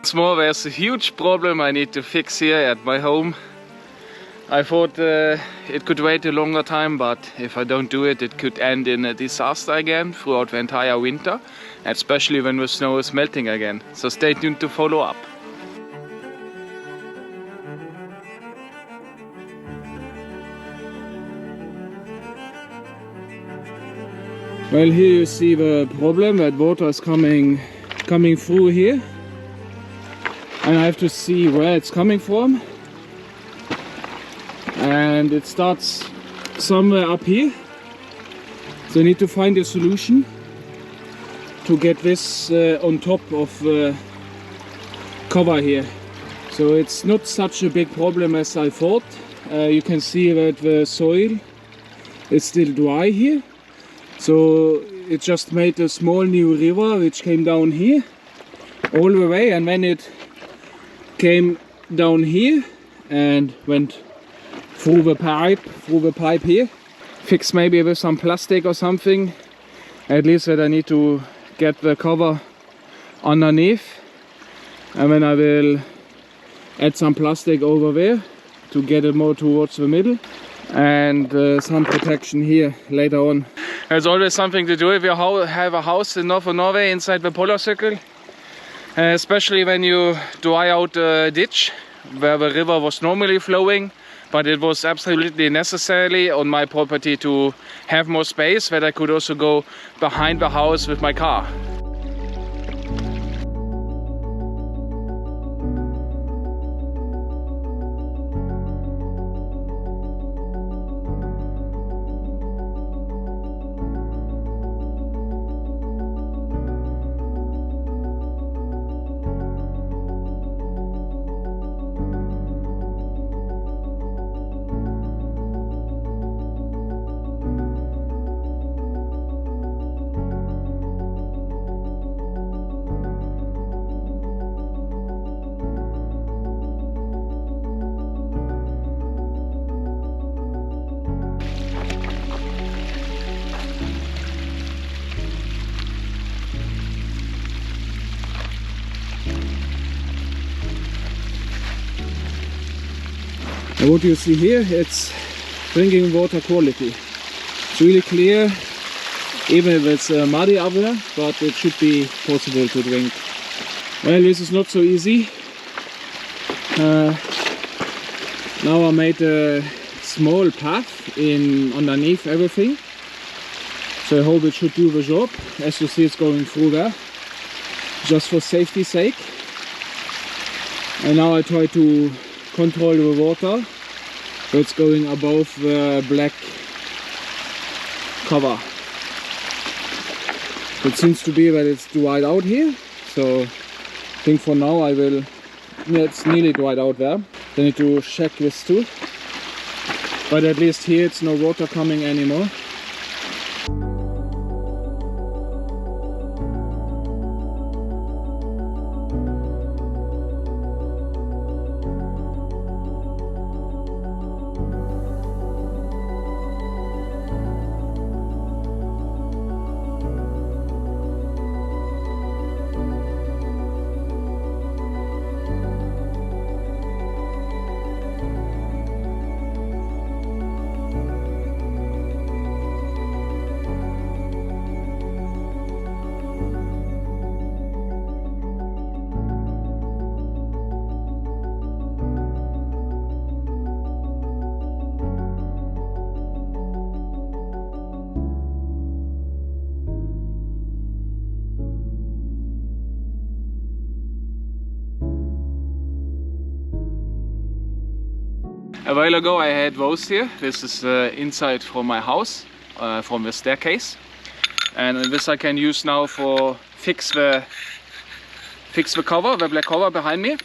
once more, there's a huge problem I need to fix here at my home. I thought it could wait a longer time, but if I don't do it, it could end in a disaster again throughout the entire winter, especially when the snow is melting again. So stay tuned to follow up. Well, here you see the problem, that water is coming through here, and I have to see where it's coming from. And it starts somewhere up here, so I need to find a solution to get this on top of the cover here. So it's not such a big problem as I thought. You can see that the soil is still dry here, so it just made a small new river which came down here all the way, and then it came down here and went through the pipe here. Fix maybe with some plastic or something, at least that I need to get the cover underneath, and then I will add some plastic over there to get it more towards the middle, and some protection here later on. There's always something to do if you have a house in northern Norway inside the polar circle, especially when you dry out a ditch where the river was normally flowing. But it was absolutely necessary on my property to have more space that I could also go behind the house with my car. And what you see here, it's drinking water quality. It's really clear, even if it's muddy up there, but it should be possible to drink. Well, this is not so easy. Now I made a small path underneath everything, so I hope it should do the job. As you see, it's going through there, just for safety's sake. And now I try to control the water so it's going above the black cover. It seems to be that it's dried out here, so I think for now I will, yeah, it's nearly dried out there. I need to check this too, but at least here it's no water coming anymore. A while ago I had those here. This is inside from my house, from the staircase, and this I can use now for fix the cover, the black cover behind me.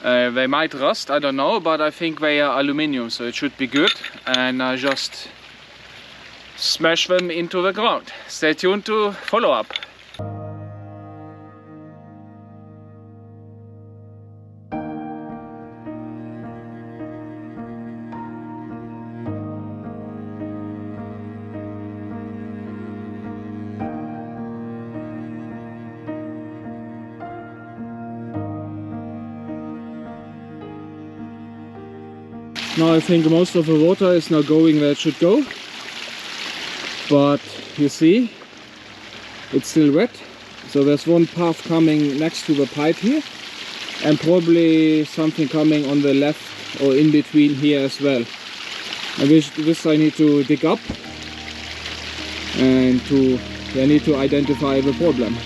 They might rust, I don't know, but I think they are aluminium, so it should be good. And I just smash them into the ground. Stay tuned to follow up. Now I think most of the water is now going where it should go, but you see it's still wet. So there's one path coming next to the pipe here, and probably something coming on the left or in between here as well. And this I need to dig up and I need to identify the problem.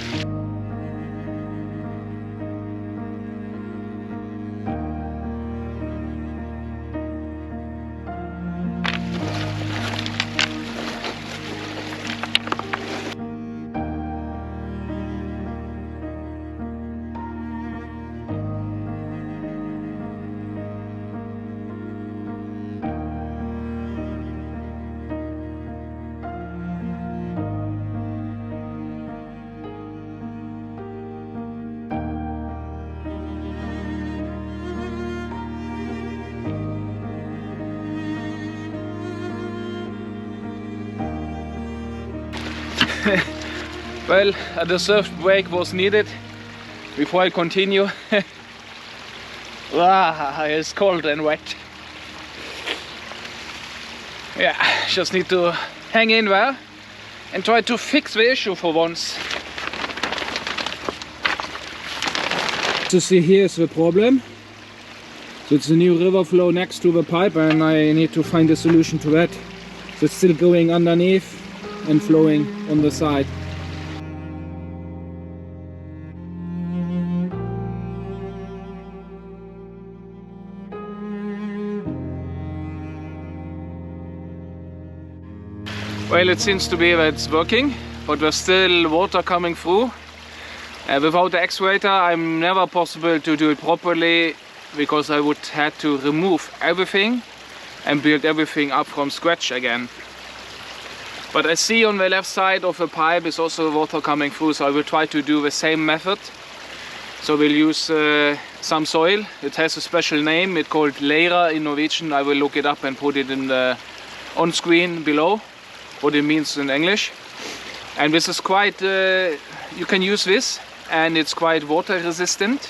Well, a deserved break was needed before I continue. It's cold and wet. Yeah, just need to hang in there and try to fix the issue for once. To see here is the problem. So it's a new river flow next to the pipe, and I need to find a solution to that. So it's still going underneath and flowing on the side. Well, it seems to be that it's working, but there's still water coming through. Without the excavator, I'm never possible to do it properly, because I would have to remove everything and build everything up from scratch again. But I see on the left side of the pipe is also water coming through, so I will try to do the same method. So we'll use some soil. It has a special name, it's called leira in Norwegian. I will look it up and put it in the on screen below, what it means in English. And this is quite, you can use this, and it's quite water resistant.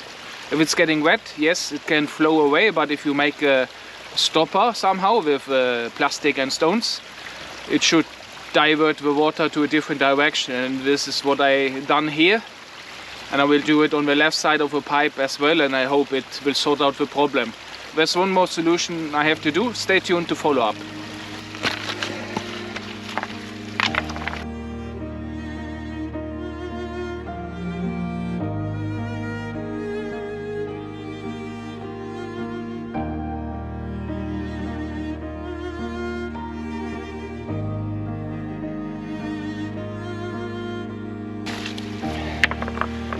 If it's getting wet, yes, it can flow away, but if you make a stopper somehow with plastic and stones, it should divert the water to a different direction. And this is what I done here, and I will do it on the left side of the pipe as well, and I hope it will sort out the problem. There's one more solution I have to do. Stay tuned to follow up.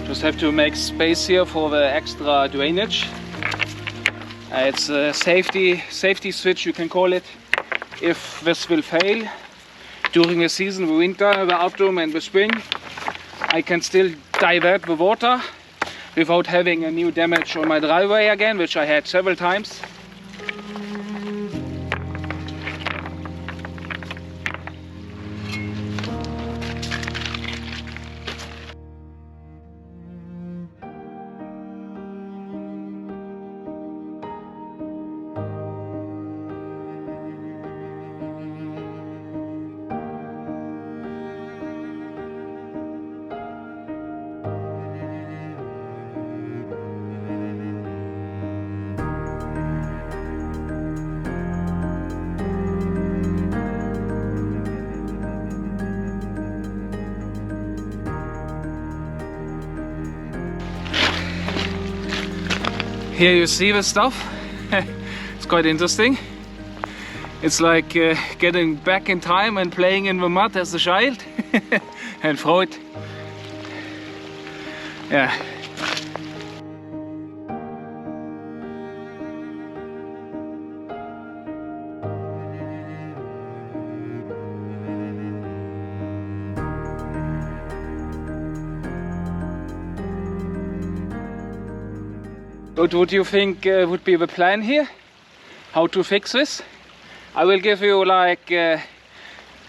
Just have to make space here for the extra drainage. It's a safety switch, you can call it. If this will fail during the season, the winter, the autumn and the spring, I can still divert the water without having a new damage on my driveway again, which I had several times. Here you see the stuff. It's quite interesting. It's like getting back in time and playing in the mud as a child and throw it. Yeah. What would you think would be the plan here? How to fix this? I will give you like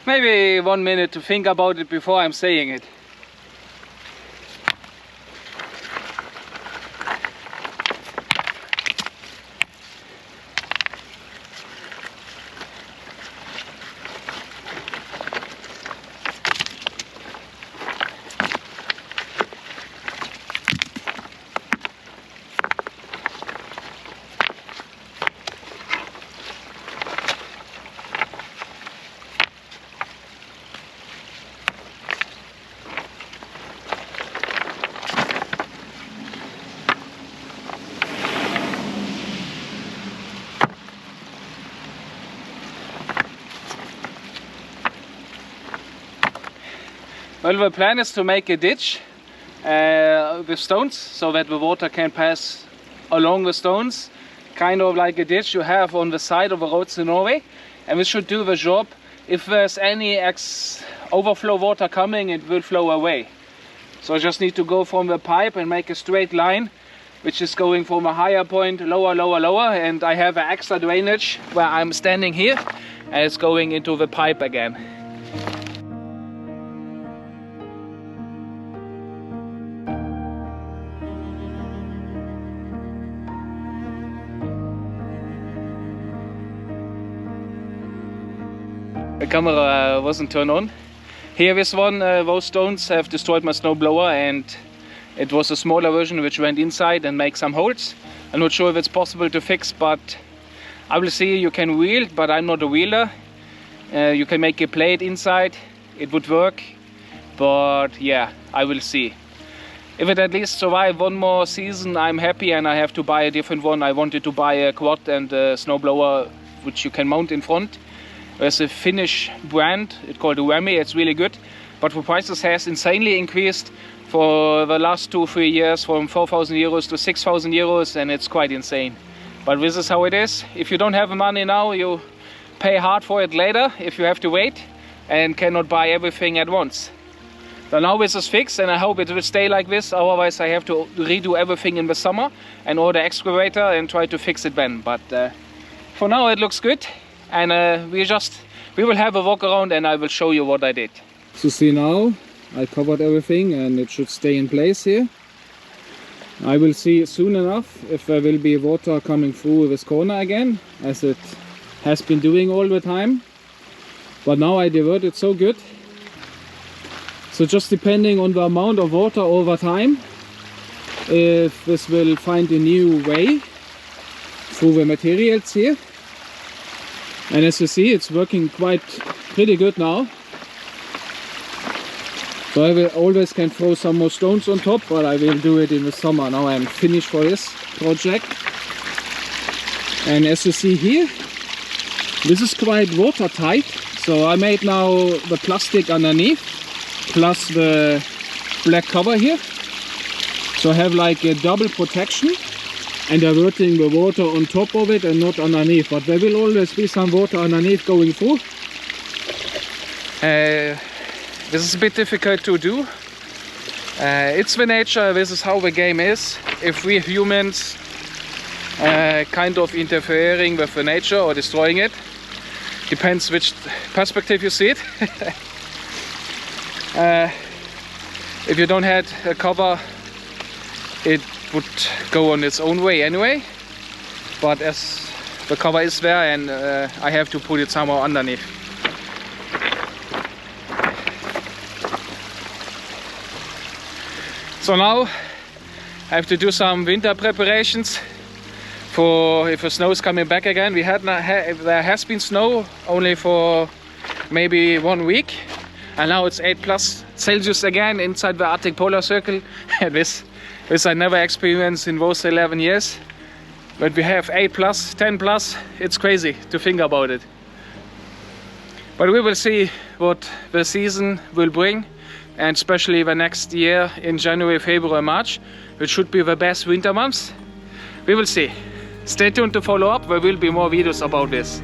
maybe 1 minute to think about it before I'm saying it. Well, the plan is to make a ditch with stones so that the water can pass along the stones, kind of like a ditch you have on the side of the roads in Norway, and this should do the job. If there's any overflow water coming, it will flow away. So I just need to go from the pipe and make a straight line, which is going from a higher point, lower, lower, lower, and I have an extra drainage where I'm standing here, and it's going into the pipe again. The camera wasn't turned on. Here this one, those stones have destroyed my snowblower, and it was a smaller version which went inside and make some holes. I'm not sure if it's possible to fix, but I will see. You can wheel, but I'm not a wheeler. You can make a plate inside, it would work, but yeah, I will see. If it at least survive one more season, I'm happy, and I have to buy a different one. I wanted to buy a quad and a snowblower which you can mount in front. There's a Finnish brand, it's called Whammy, it's really good, but the prices has insanely increased for the last 2-3 years, from 4,000 euros to 6,000 euros, and it's quite insane. But this is how it is. If you don't have the money now, you pay hard for it later if you have to wait and cannot buy everything at once. So now this is fixed, and I hope it will stay like this, otherwise I have to redo everything in the summer and order excavator and try to fix it then. But for now it looks good. And we will have a walk around, and I will show you what I did. So see, now I covered everything and it should stay in place here. I will see soon enough if there will be water coming through this corner again, as it has been doing all the time. But now I diverted so good. So just depending on the amount of water over time, if this will find a new way through the materials here. And as you see, it's working pretty good now. So I will always can throw some more stones on top, but I will do it in the summer. Now I'm finished for this project. And as you see here, this is quite watertight. So I made now the plastic underneath, plus the black cover here. So I have like a double protection. And diverting the water on top of it and not underneath, but there will always be some water underneath going through. This is a bit difficult to do. It's the nature, this is how the game is. If we humans kind of interfering with the nature or destroying it, depends which perspective you see it. If you don't have a cover, it would go on its own way anyway, but as the cover is there, and I have to put it somewhere underneath. So now I have to do some winter preparations for if the snow is coming back again. There has been snow only for maybe 1 week, and now it's 8+ Celsius again inside the Arctic Polar Circle. This I never experienced in those 11 years. But we have 8+, 10+, it's crazy to think about it. But we will see what the season will bring, and especially the next year in January, February, March, which should be the best winter months. We will see. Stay tuned to follow up, there will be more videos about this.